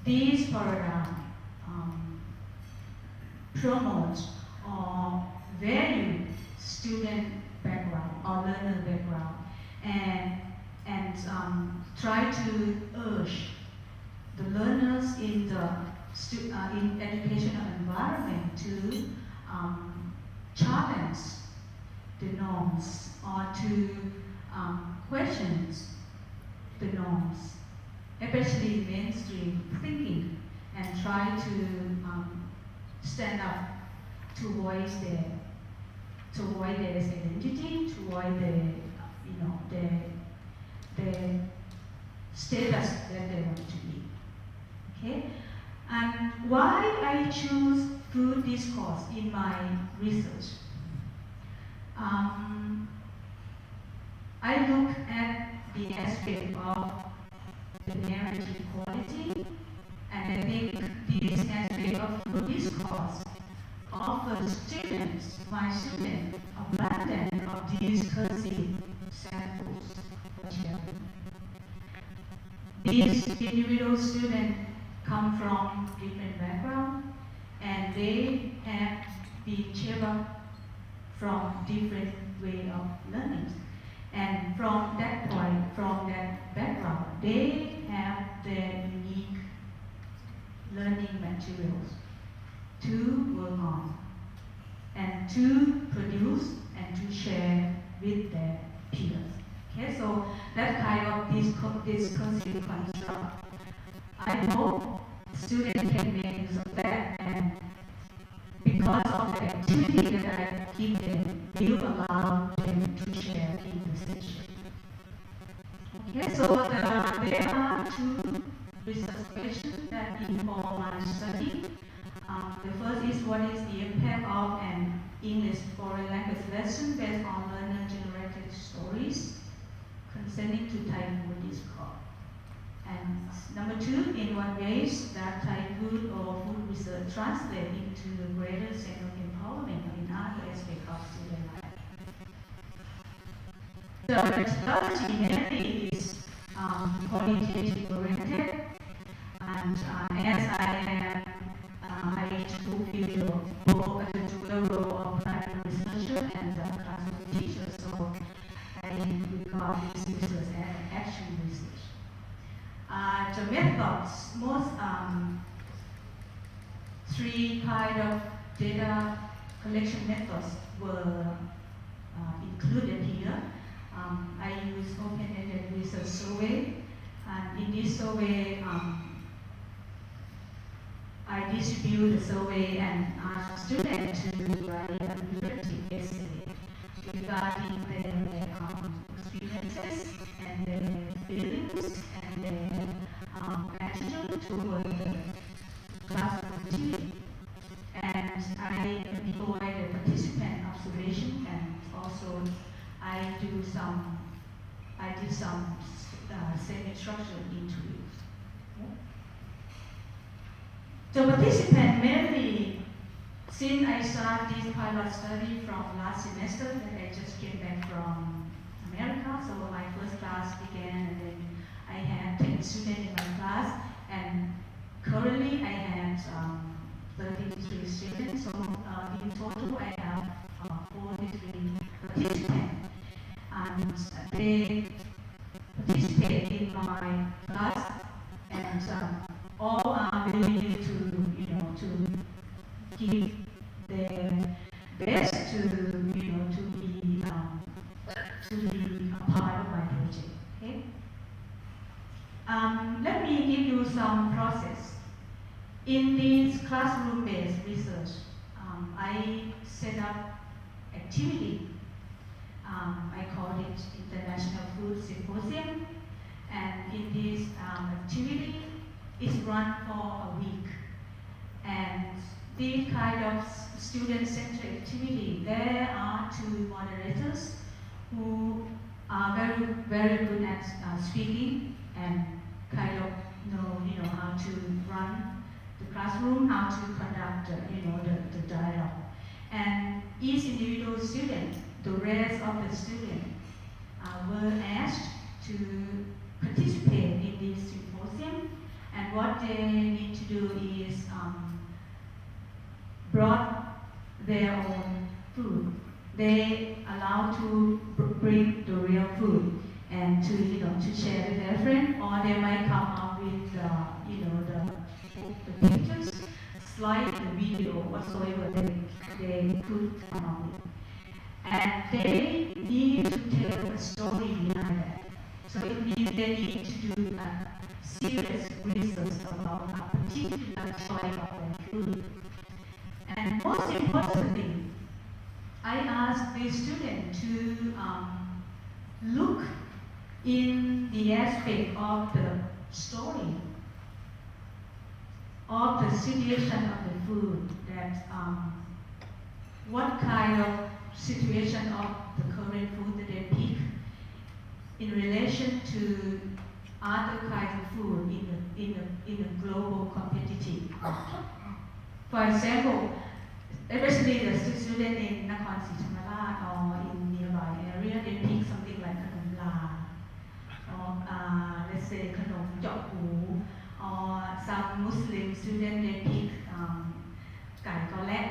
these paradigms promote or value student background or learner background and try to urge the learners in the in educational environment to challenge the norms or to question the norms, especially mainstream thinking, and try to stand up to voice their identity, to voice their status that they want to be. Okay, and why I choose food discourse in my research? I look at the aspect of the narrative quality, and I think this aspect of food discourse offers students, my students, abundance of discursive samples for sharing. These individual students come from different backgrounds, and they have been shaped up from different way of learning. And from that point, from that background, they have their unique learning materials to work on and to produce and to share with their peers. Okay, so that kind of discursive construct, I hope students can make use of that, and because of the activity that I give them, will allow them to share in the session. Okay, so there are two research questions that inform my study. The first is, what is the impact of an English foreign language lesson based on learner-generated stories concerning to Thai food discourse? And number two, in what ways that Thai food or food research translate into a greater sense of empowerment in other aspects of student life? The methodology mainly is qualitative oriented, and as I fulfill the role of primary researcher and classroom teacher, so I regard this research as action research. The methods, most three kind of data collection methods were included here. I use open-ended research survey, and in this survey, I distribute the survey and ask students to write a reflective essay regarding their experiences and their feelings and their attitude toward the classroom activity. And I provide a participant observation, and also I did some semi-structured interviews. The participant mainly, since I started this pilot study from last semester, that I just came back from America, so my first class began, and then I had 10 students in my class, and currently I had 33 students, so in total I have 43 participants, and they participate in my class, and all are willing to give their best to be a part of my project. Okay. Let me give you some process. In this classroom-based research, I set up activity. I called it International Food Symposium, and in this activity, it's run for a week. And this kind of student-centered activity, there are two moderators who are very, very good at speaking and kind of know how to run the classroom, how to conduct the dialogue. And each individual student, the rest of the students, were asked to participate in this symposium And what they need to do is brought their own food. They allow to bring the real food and to to share with their friend, or they might come up with the pictures, slide, the video, whatsoever they could come up with. And they need to tell a story behind that. So it means they need to do a serious research about a particular choice of their food. And most importantly, I asked the student to look in the aspect of the story, of the situation of the food, that what kind of situation of the current food that they pick in relation to other kinds of food in a global competitive. For example, especially the student in Nakhon Si Thammarat or in nearby area, they pick something like khanom la, or let's say khanom jok hu, or some Muslim student they pick kai kolet.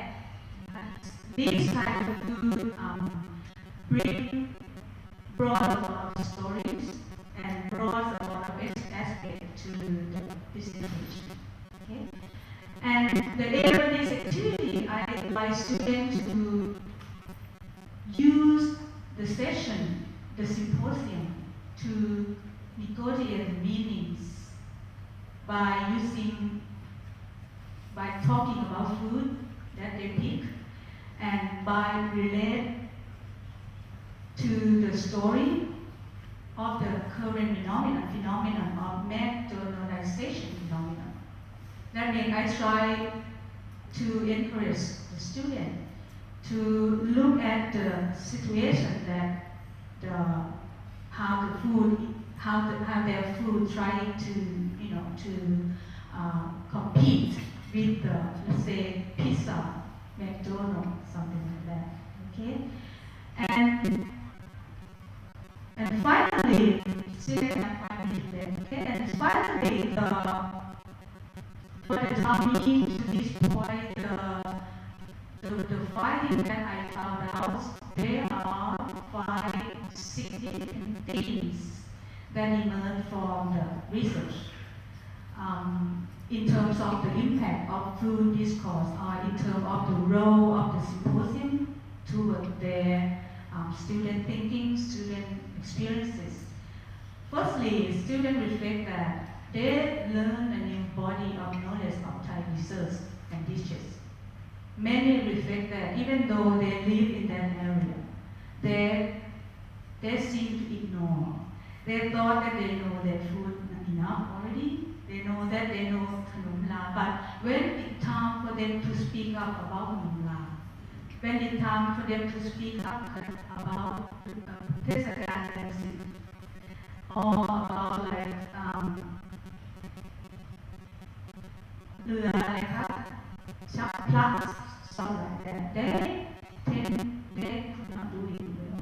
These kind of food brought a lot of stories and brought a lot of aspect to the presentation. Okay? And the aim of this activity, I invite students to use the session, the symposium, to negotiate the meanings by talking about food that they pick, and by relate to the story of the current phenomenon of McDonaldization phenomenon. That means I try to encourage the student to look at the situation that how their food trying to compete with the, let's say, pizza, McDonald's, something like that. Okay, and finally, for the time being, to this point, the finding that I found out, there are 5 significant themes that emerge from the research in terms of the impact of food discourse, or in terms of the role of the symposium toward their student thinking, student experiences. Firstly, students reflect that they learn a new body of knowledge of Thai research and dishes. Many reflect that even though they live in that area, they seem to ignore. They thought that they know their food enough already. They know that they know khanom la, but when it's time for them to speak up about khanom la, when it's time for them to speak up about Thailand dancing, or about like sharp plugs, something like that, they could not do it well.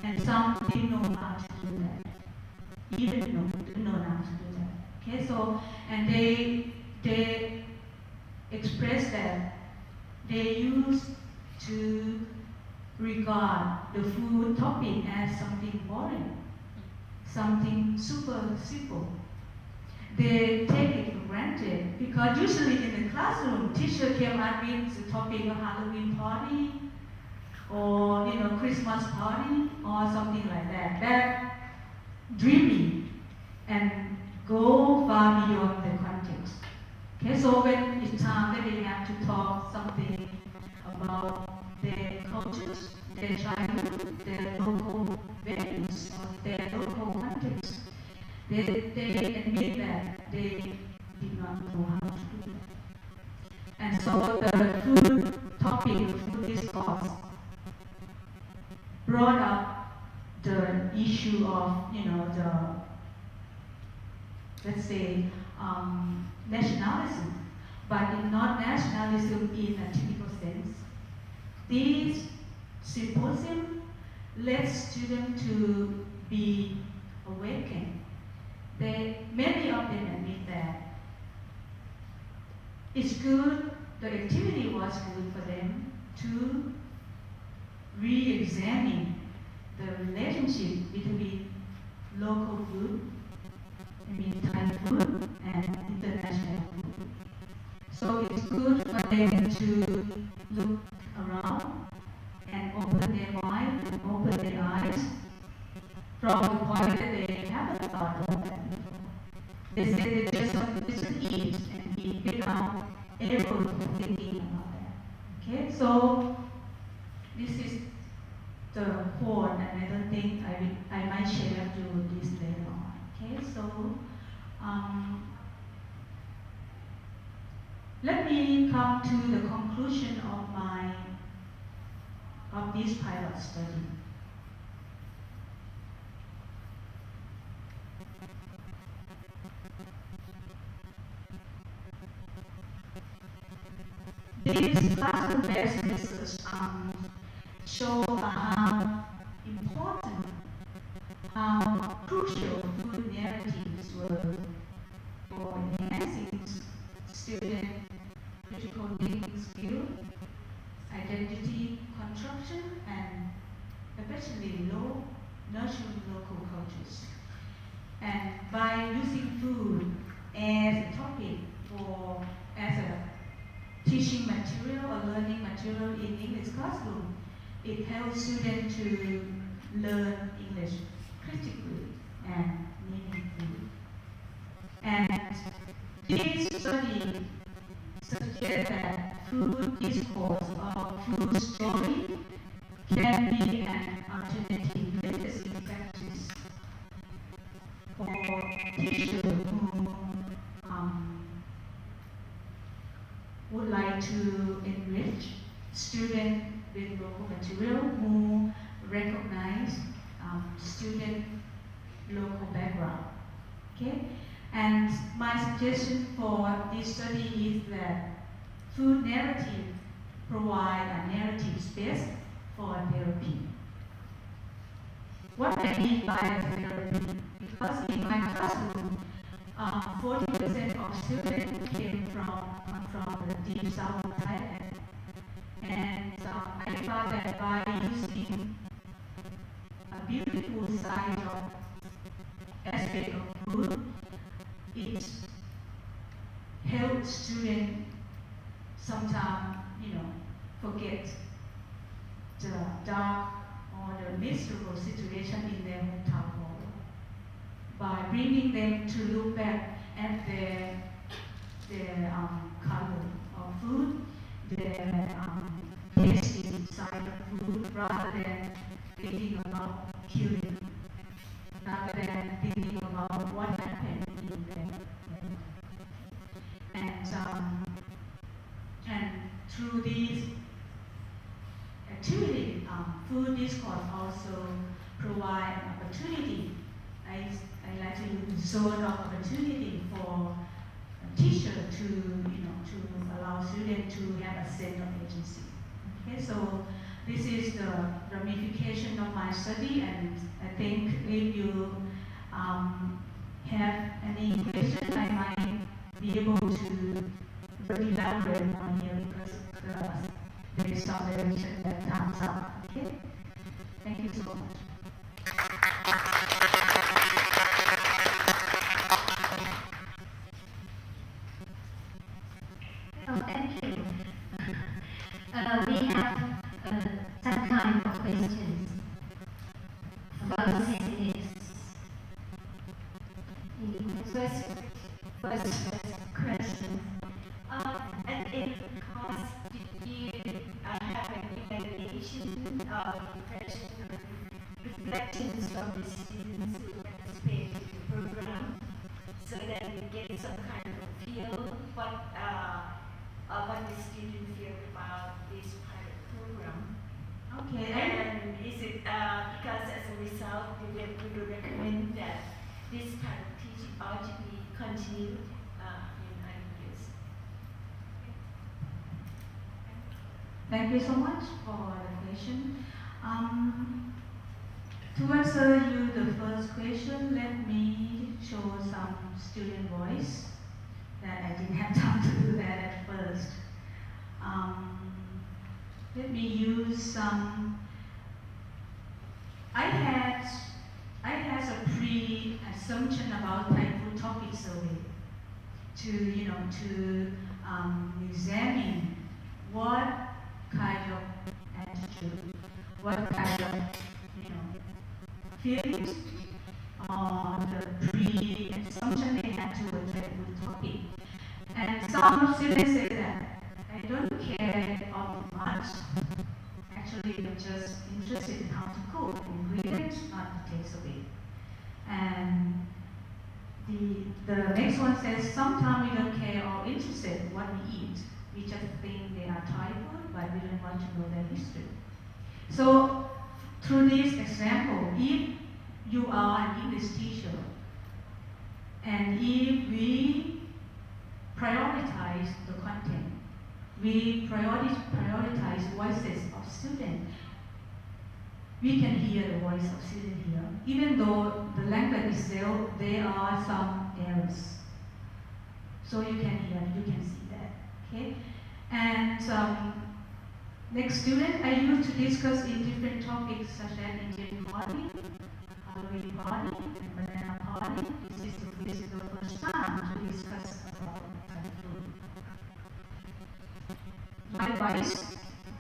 And some didn't know how to do that, even didn't know how to do that. Okay, so, and they express that they used to regard the food topic as something boring, something super simple. They take it for granted because usually in the classroom, teacher came up with the topic of Halloween party, or Christmas party, or something like that. That dreamy and go far beyond the context. Okay, so when it's time that they have to talk something about their cultures, their childhood, their local values, or their local context, they admit that they did not know how to do that. And so the food topic, food discourse, brought up the issue of, let's say, nationalism, but not nationalism in a typical sense. These symposium led students to be awakened. Many of them admit that it's good, the activity was good for them to re-examine the relationship between local food, I mean Thai food, and international food. So it's good for them to look around and open their mind and open their eyes from the point that they haven't thought of that before. They say they just want to eat and be without able to thinking about that. Okay, so this is the point, and I don't think I might share you this later on. Okay, so let me come to the conclusion of this pilot study. This classroom-based research show how important, how crucial food narratives were for enhancing student critical thinking skill, identity construction, and especially nurturing local cultures. And by using food as a topic or as a teaching material or learning material in English classroom, it helps students to learn English critically and meaningfully. And this study suggests that food discourse or food story can be an alternative literacy practice for teachers who would like to enrich students with local material, who recognize student local background. Okay, and my suggestion for this study is that food narrative provide a narrative space for therapy. What I mean by therapy, because in my classroom, 40% of students came from the deep south of Thailand, and I thought that by using a beautiful side of aspect of food, it helps students sometimes, forget the dark or the miserable situation in their hometown world, by bringing them to look back at their color of food, their tasty side of food, rather than thinking about killing, rather than thinking about what happened in there. And through these activities, food discourse also provide an opportunity. I like to use sort of opportunity for a teacher to allow students to have a sense of agency. Okay, so this is the ramification of my study, and I think if you have any questions, I might be able to elaborate on here because there is some direction that comes up. Okay, thank you so much. Oh, thank you. We have some kind of questions about this. First question. And in class, did you have an evaluation of impression or reflections from the students who participated in the program, so that we get some kind of feel what the students feel about this pilot program? Okay. And is it because as a result, we would recommend that this kind of teaching ought to be continued in other years? Thank you so much for the question. To answer you the first question, let me show some student voice that I didn't have time to do that at let me use some. I had a pre-assumption about Thai food topic survey to examine what kind of attitude, what kind of feelings, or the pre-assumption they had towards Thai food topic. And some students say that I don't care about much. Actually, I'm just interested in how to cook, ingredients, not the taste of it. And the next one says, sometimes we don't care or interested in what we eat. We just think they are Thai food, but we don't want to know their history. So, through this example, if you are an English teacher, and if we prioritize the content, we prioritize voices of students, we can hear the voice of students here. Even though the language itself, there are some errors. So you can hear, you can see that, okay? And next student, I used to discuss in different topics such as Indian party, Halloween party, and banana party. This is the first time to discuss about Thai food. Likewise,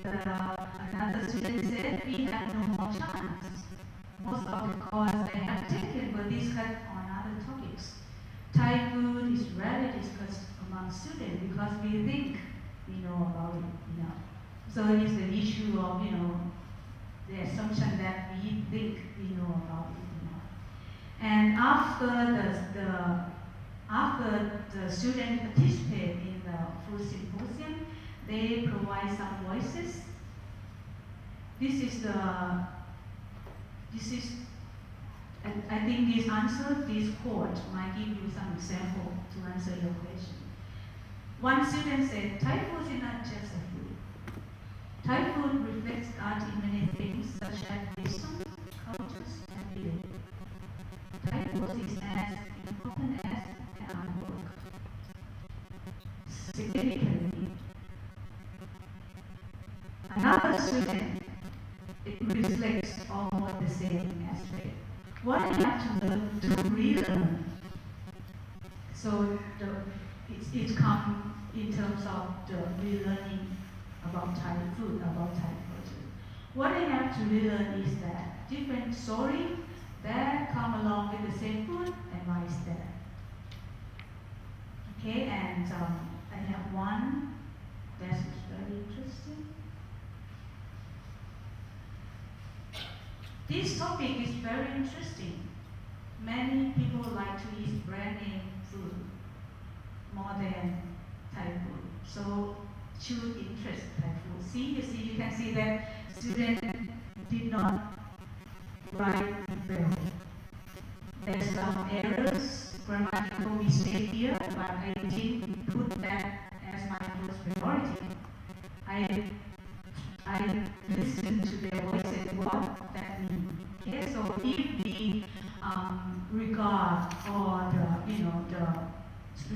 another student said we have no more chance. Most of the course they have taken were discussed on other topics. Thai food is rarely discussed among students because we think we know about it enough. So it is the issue of the assumption that we think we know about it enough. And after the students participate in the food symposium, they provide some voices. I think this quote might give you some example to answer your question. One student said, Thai food is not just a food. Thai food reflects art in many things, such as wisdom, cultures, and belief. Thai food is as important as an artwork. Significantly, another student, it reflects almost the same aspect. What I have to learn to relearn. So it comes in terms of the relearning about Thai food, about Thai culture. What I have to relearn is that different stories that come along with the same food and why is that. Okay, and I have one that is very interesting. This topic is very interesting. Many people like to eat brand name food more than Thai food. So choose interest Thai food. You can see that students did not write well. There's some errors, grammatical mistake here, but I didn't put that as my first priority. I listened to their voices, what that means. Okay, so if we regard or the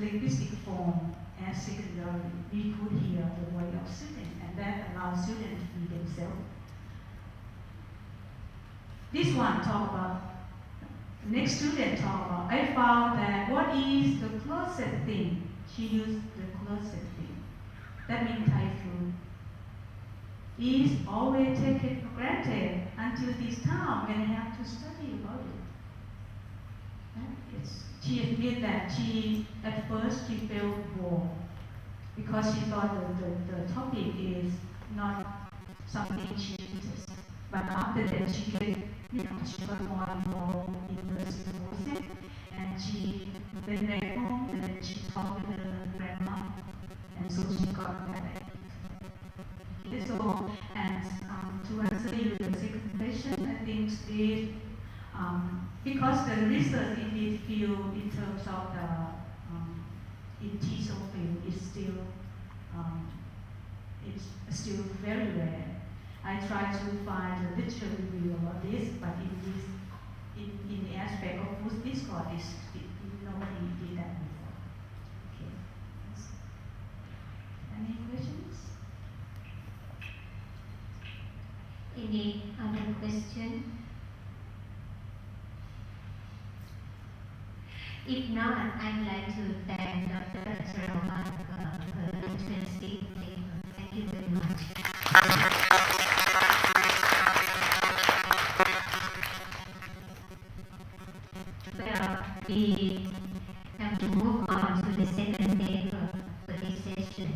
linguistic form as secondary, we could hear the voice of students, and that allows students to be themselves. This one talk about, next student talk about, I found that what is the closest thing? She used the closest thing. That means Thai food is always taken for granted until this time when I have to study about it. She admitted that at first she felt bored because she thought the topic is not something she interested. But after that she got more and more interested in it, and she went back home and then she talked with her grandma, and so she got better. So, and to answer your second question, I think is because the research in this field in terms of the in TESOL field is still it's still very rare. I try to find a literature review about this, but in the aspect of food discourse, nobody did that before. Okay. Any questions? any other question? If not, I'd like to thank Dr. Chulalongkorn for her interesting paper. Thank you very much. Well, we have to move on to the second paper for this session.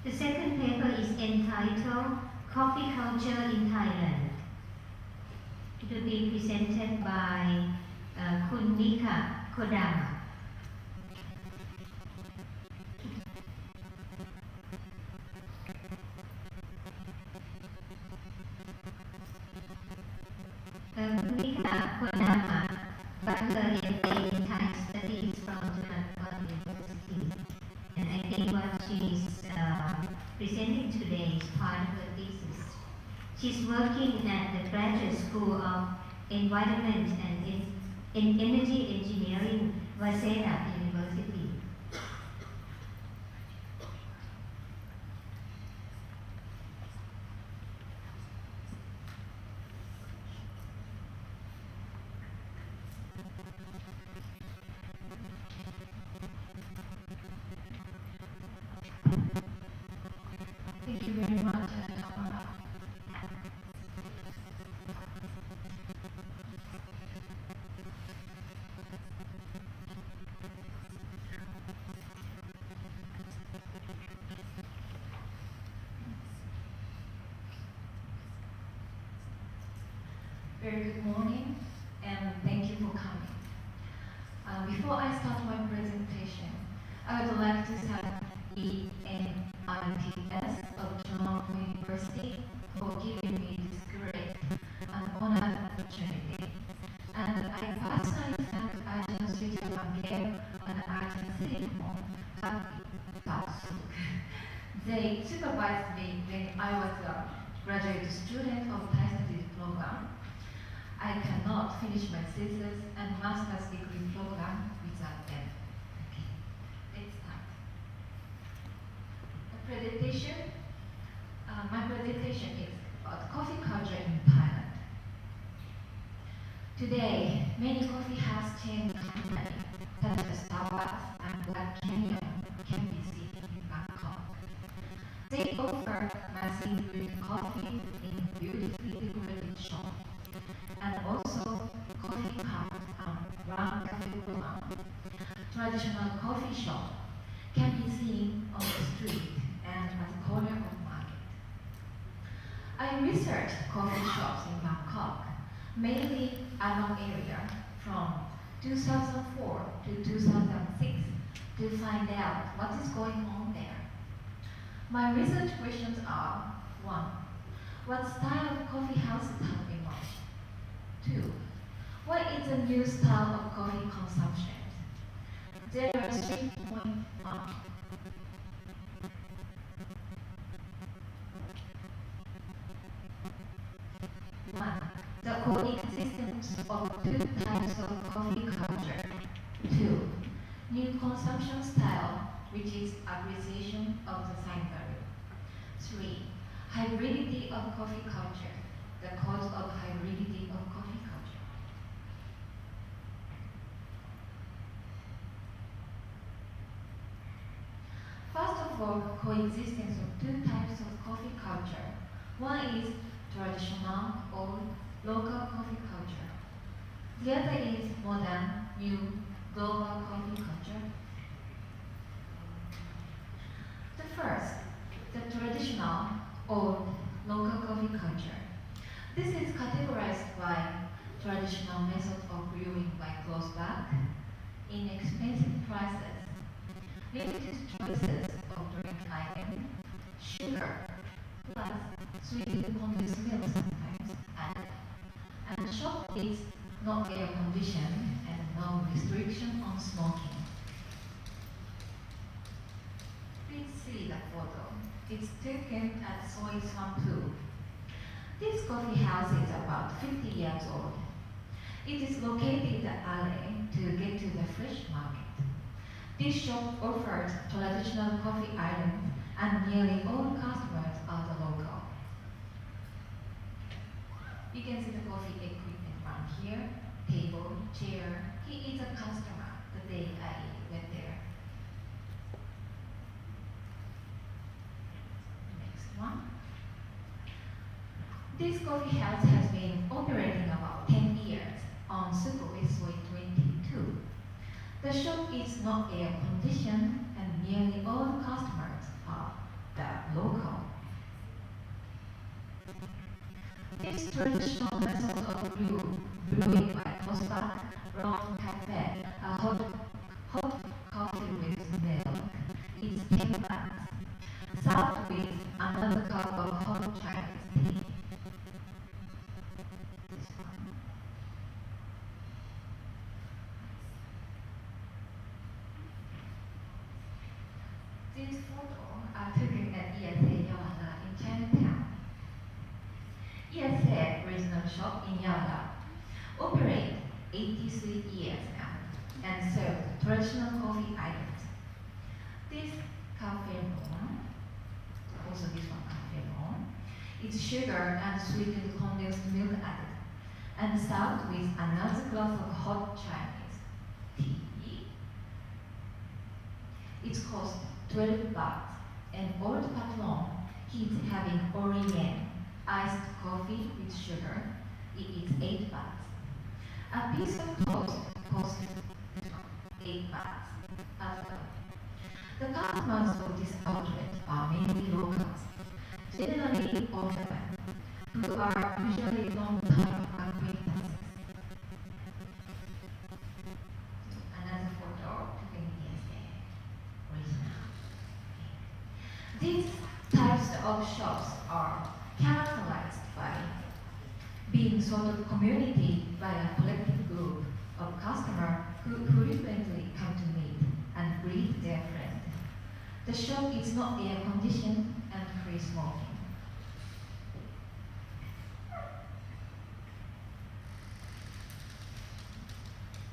The second paper is entitled Coffee Culture in Thailand. It will be presented by Kun Nika Kodama. Kun Nika Kodama, Bachelor in Thaistudies from Chulalongkorn University. And I think what she's presenting today is part of her thesis. She's working at the Graduate School of Environment and Energy Engineering, Waseda University. Thank you very much, Tamara. Very good morning, and thank you for coming. Before I start my presentation, I would like to thank ENITS of Chulalongkorn University for giving me this great and honored opportunity. And I personally thank Thaistudies and Thaistudies They supervised me when I was a graduate student of Thaistudies program. I cannot finish my thesis and master's degree program without them. Okay, let's start. My presentation is about coffee culture in Thailand. Today, many coffee house chains such as Starbucks and Black Canyon can be seen in Bangkok. They offer massive brewed coffee in beautifully decorated shops, and also coffee cups and brown cafe ground. Traditional coffee shop can be seen on the street and at the corner of market. I researched coffee shops in Bangkok, mainly along area from 2004 to 2006 to find out what is going on there. My research questions are: 1. What style of coffee houses have been launched? 2. What is the new style of coffee consumption? There are 3 points on. 1. The coexistence of 2 types of coffee culture. 2. New consumption style, which is appreciation of the sign value. 3. Hybridity of coffee culture, the cause of hybridity of coffee culture. First of all, coexistence of 2 types of coffee culture. One is traditional or local coffee culture. The other is modern, new, global coffee culture. The first, the traditional or local coffee culture. This is categorized by traditional method of brewing by close back, inexpensive prices, limited choices of drink item, sugar, plus sweetened condensed milk sometimes added, and the shop is not air conditioned and no restriction on smoking. Please see the photo. It's taken at Soi Sampu. This coffee house is about 50 years old. It is located in the alley to get to the fresh market. This shop offers traditional coffee items and nearly all customers are the local. You can see the coffee equipment from here, table, chair. He is a customer the day I went there. Next one. This coffee house has been operating about 10 years on Sukhoi 22. The shop is not air conditioned and nearly all customers are the local. This traditional method of brewing by toaster, round cafe, a hot coffee with milk is 10 baht, served with another cup of hot Chinese tea. These photos are taken at ENITS in Chinatown. ENITS regional shop in Yala operate 83 years now and serve traditional coffee items. This cafe room, also this one cafe room, is sugar and sweetened condensed milk added and served with another glass of hot Chinese tea. It costs 12 baht, and old patron, he's having Orient iced coffee with sugar. It is 8 baht. A piece of toast costs 8 baht as well. The customers of this outlet are mainly locals, generally orphan, who are usually long-time acquaintances. Another photo taken yesterday. These types of shops are characterized by being sort of community by a collective group of customers who frequently come to meet and greet their friends. The shop is not air conditioned and free smoking.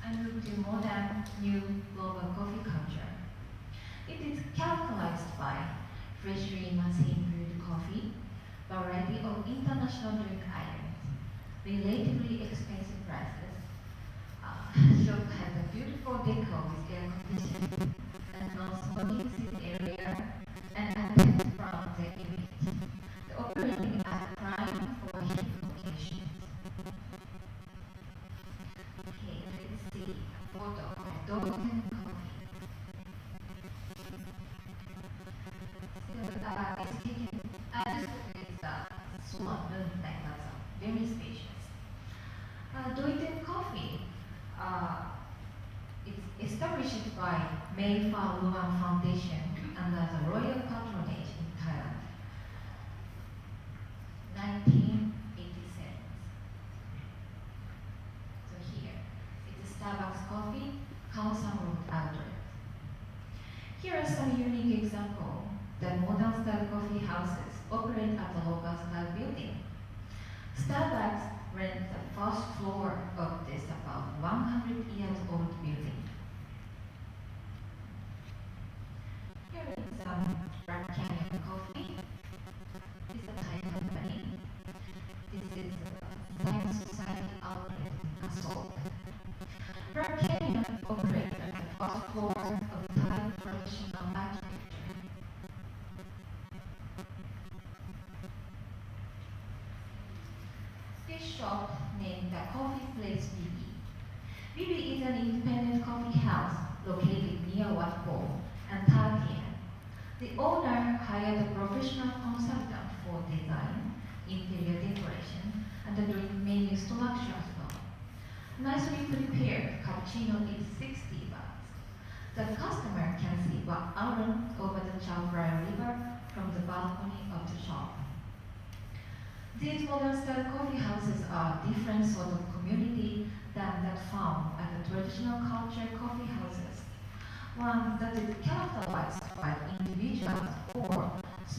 I move to modern new global coffee culture. It is characterized by freshly machine-brewed coffee, variety of international drink items, relatively expensive prices. Shop has a beautiful decor with air conditioning and non-smoking seat area and attached from the image. The operating as a prime for hip occasions. Okay, let's see a photo of Dolphin Coffee. This is small room like that, very spacious. Doiten Coffee is established by Mei Fa Luang Foundation under the royal patronage in Thailand, 1987. So here, it's Starbucks Coffee, Khao San Road outlet. Here are some unique examples that modern style coffee houses operate at the local style building. Starbucks rent the first floor of this about 100 years old building. Here is Black Canyon Coffee. It's a Thai company. This is a Science Society outlet in Kasol. Black Canyon operates at the first floor of Thai traditional architecture. This shop named the Coffee Place BB. BB is an independent coffee house located near Wat Po and Tha Tien. The owner hired a professional consultant for design, interior decoration, and the drink menu structure as well. Nicely prepared cappuccino is 60 baht. The customer can see Wat Arun over the Chao Phraya River from the balcony of the shop. These modern style coffee houses are different sort of community than that found at the traditional culture coffee houses. One that is characterized by individuals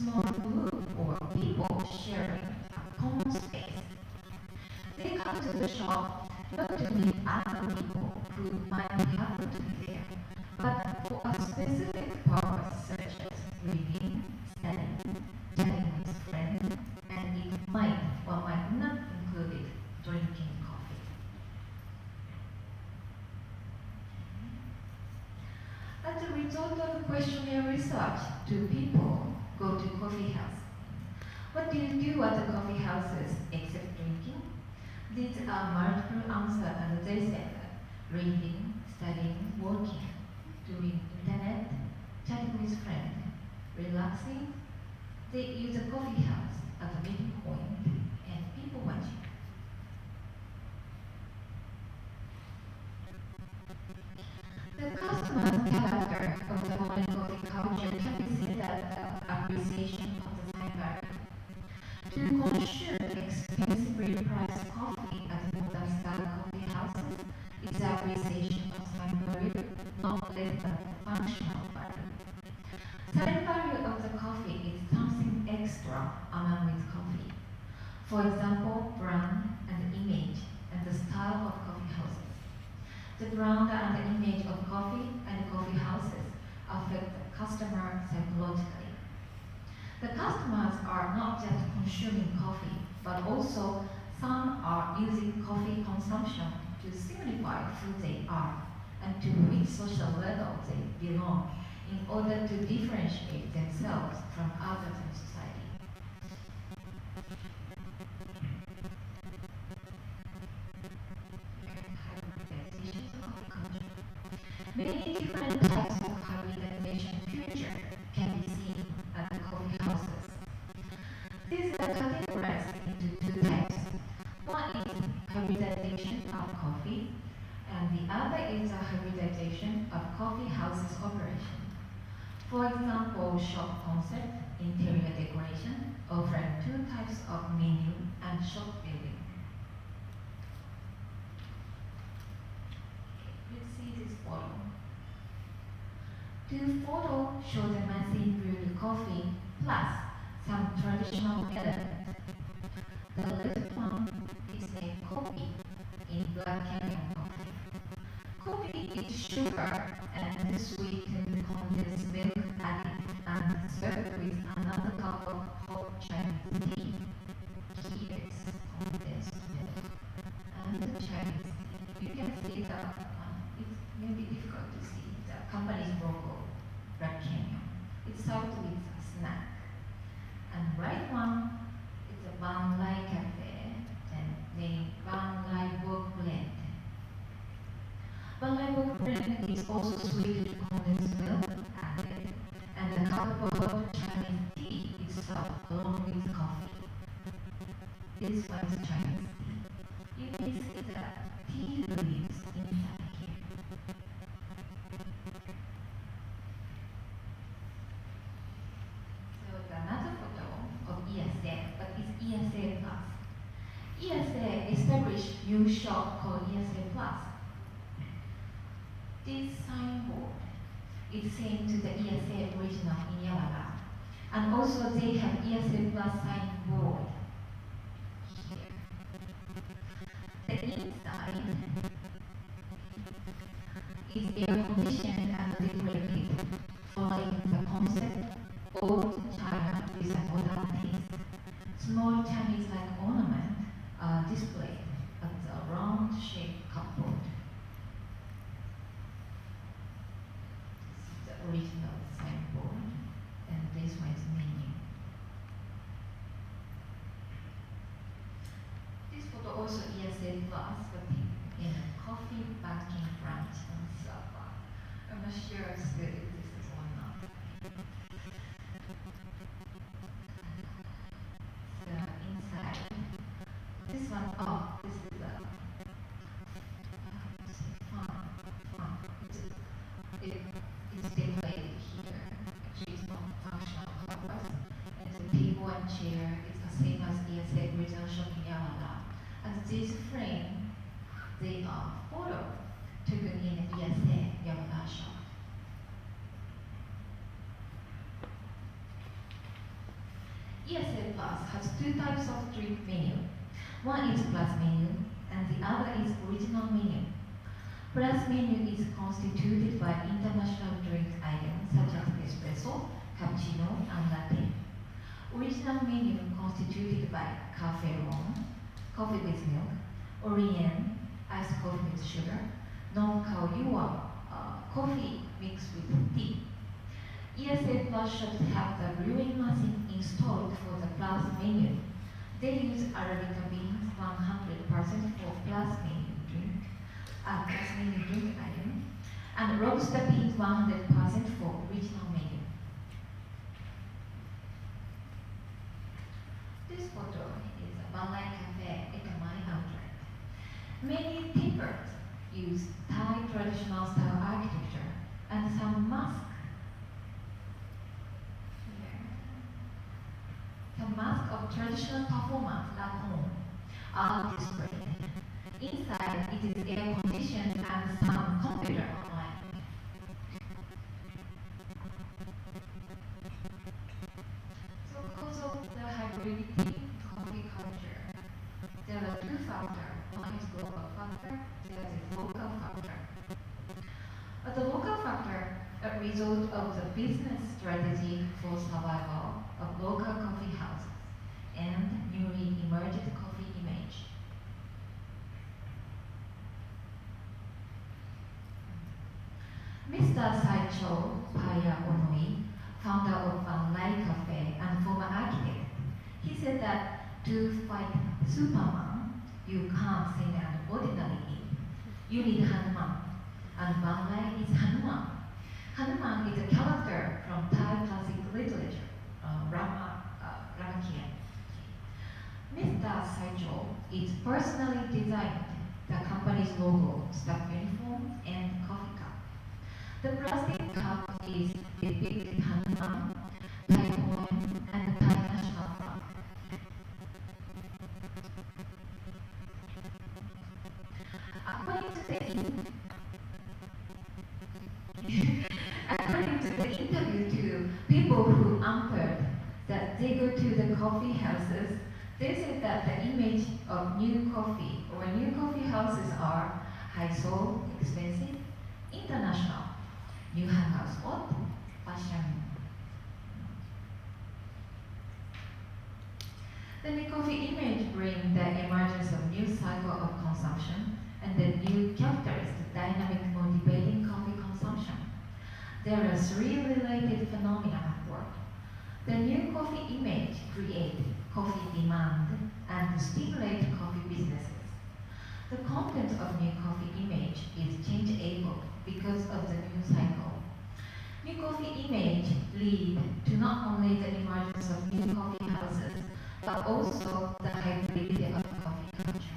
small group or people sharing a common space. They come to the shop not to meet other people who might happen to be there, but for a specific purpose such as reading, studying, chatting with friends, and it might or might not include drinking coffee. As a result of questionnaire research, do people go to coffee house? What do you do at the coffee houses except drinking? These are multiple answers, and they said reading, studying, working, doing internet, chatting with friends, relaxing. They use a coffee house as a meeting point and people watching. The customer's character of the modern coffee culture can be seen as appreciation of the time value. To consume expensively priced coffee at modern style coffee houses is appreciation of time value, not less than functional value. Time value of the coffee is something extra along with coffee. For example, brand and image and the style of coffee houses. The brand and the image of coffee and coffee houses affect the customer psychologically. The customers are not just consuming coffee, but also some are using coffee consumption to signify who they are and to which social level they belong in order to differentiate themselves from others in society. Many different types of hybridization features can be seen at the coffee houses. These are categorized into two types. One is hybridization of coffee, and the other is a hybridization of coffee houses operation. For example, shop concept, interior decoration, offering two types of menu and shop building. Let's see this photo. This photo shows a machine brewed coffee plus some traditional elements. The left one is a coffee in Black Canyon coffee. Coffee is sugar and sweetened condensed milk added and served with another cup of hot Chinese tea. Here is condensed milk and the Chinese tea. You can see that it's maybe difficult to see the company's logo, Black Canyon. It's served with a snack. And right one is a Ban Lai Cafe and named Ban Lai Book Blend. Ban Lai Book Blend is also sweetened condensed milk added, and the cup of hot Chinese tea is served along with coffee. This one is Chinese tea. You can see the tea leaves inside here. So another photo of ESA, but it's ESA Plus. ESA established new shop called ESA Plus. This signboard is same to the ESA original in Yamada. And also they have ESA Plus signboard here. The inside is air conditioned and decorated, following the concept old China with a modern taste. Small Chinese-like ornaments are displayed at the round-shaped cupboard. This is the original signboard, and this one is menu. This photo also ESA Plus, but in a coffee banking branch on Sabah. I'm not sure if this is or not. So inside, this one, oh, this is a farm. It's displayed here. Actually, it's not functional purpose. And the table and chair is the same as ESA original shop in Yamada. And this frame, they are photo taken in ESA Yamada shop. ESL Plus has two types of drink menu. One is Plus menu, and the other is Original menu. Plus menu is constituted by international drink items such as espresso, cappuccino, and latte. Original menu constituted by cafe rum, coffee with milk, Orient, iced coffee with sugar, non-Kaoyuwa, coffee mixed with tea. ESA Plus shops have the brewing machine installed for the Plus menu. They use Arabica beans 100% for Plus menu drink item, and robusta beans 100% for original menu. This photo is a Balai Cafe at my outlet. Many timbers use Thai traditional style architecture and some masks. Some masks of traditional performance at home are displayed. Inside, it is air conditioned and some computer online. So because of the hybridity coffee culture, there are two factors. One is global factor, the other is local factor. The local factor, a result of the business strategy for survival of local coffee houses and newly emerged coffee image. Mr. Saicho Paya Onoi, founder of Banlai Cafe and former architect, he said that to fight Superman, you can't sing an ordinary hymn. You need Hanuman, and Banlai is Hanuman. Hanuman is a character from Thai classic literature, Ramakien. Mr. Saicho is personally designed the company's logo, staff uniform, and coffee cup. The plastic cup is depicted Hanuman, Thai poem, and the Thai national flag. According to the interview to people who answered that they go to the coffee houses, they said that the image of new coffee or new coffee houses are high soul, expensive, international, new hangout spot, fashion. The new coffee image brings the emergence of new cycle of consumption and the new characteristic dynamic motivating coffee consumption. There are three related phenomena at work. The new coffee image creates coffee demand and stimulates coffee businesses. The content of new coffee image is changeable because of the new cycle. New coffee image lead to not only the emergence of new coffee houses, but also the hybridity of coffee culture.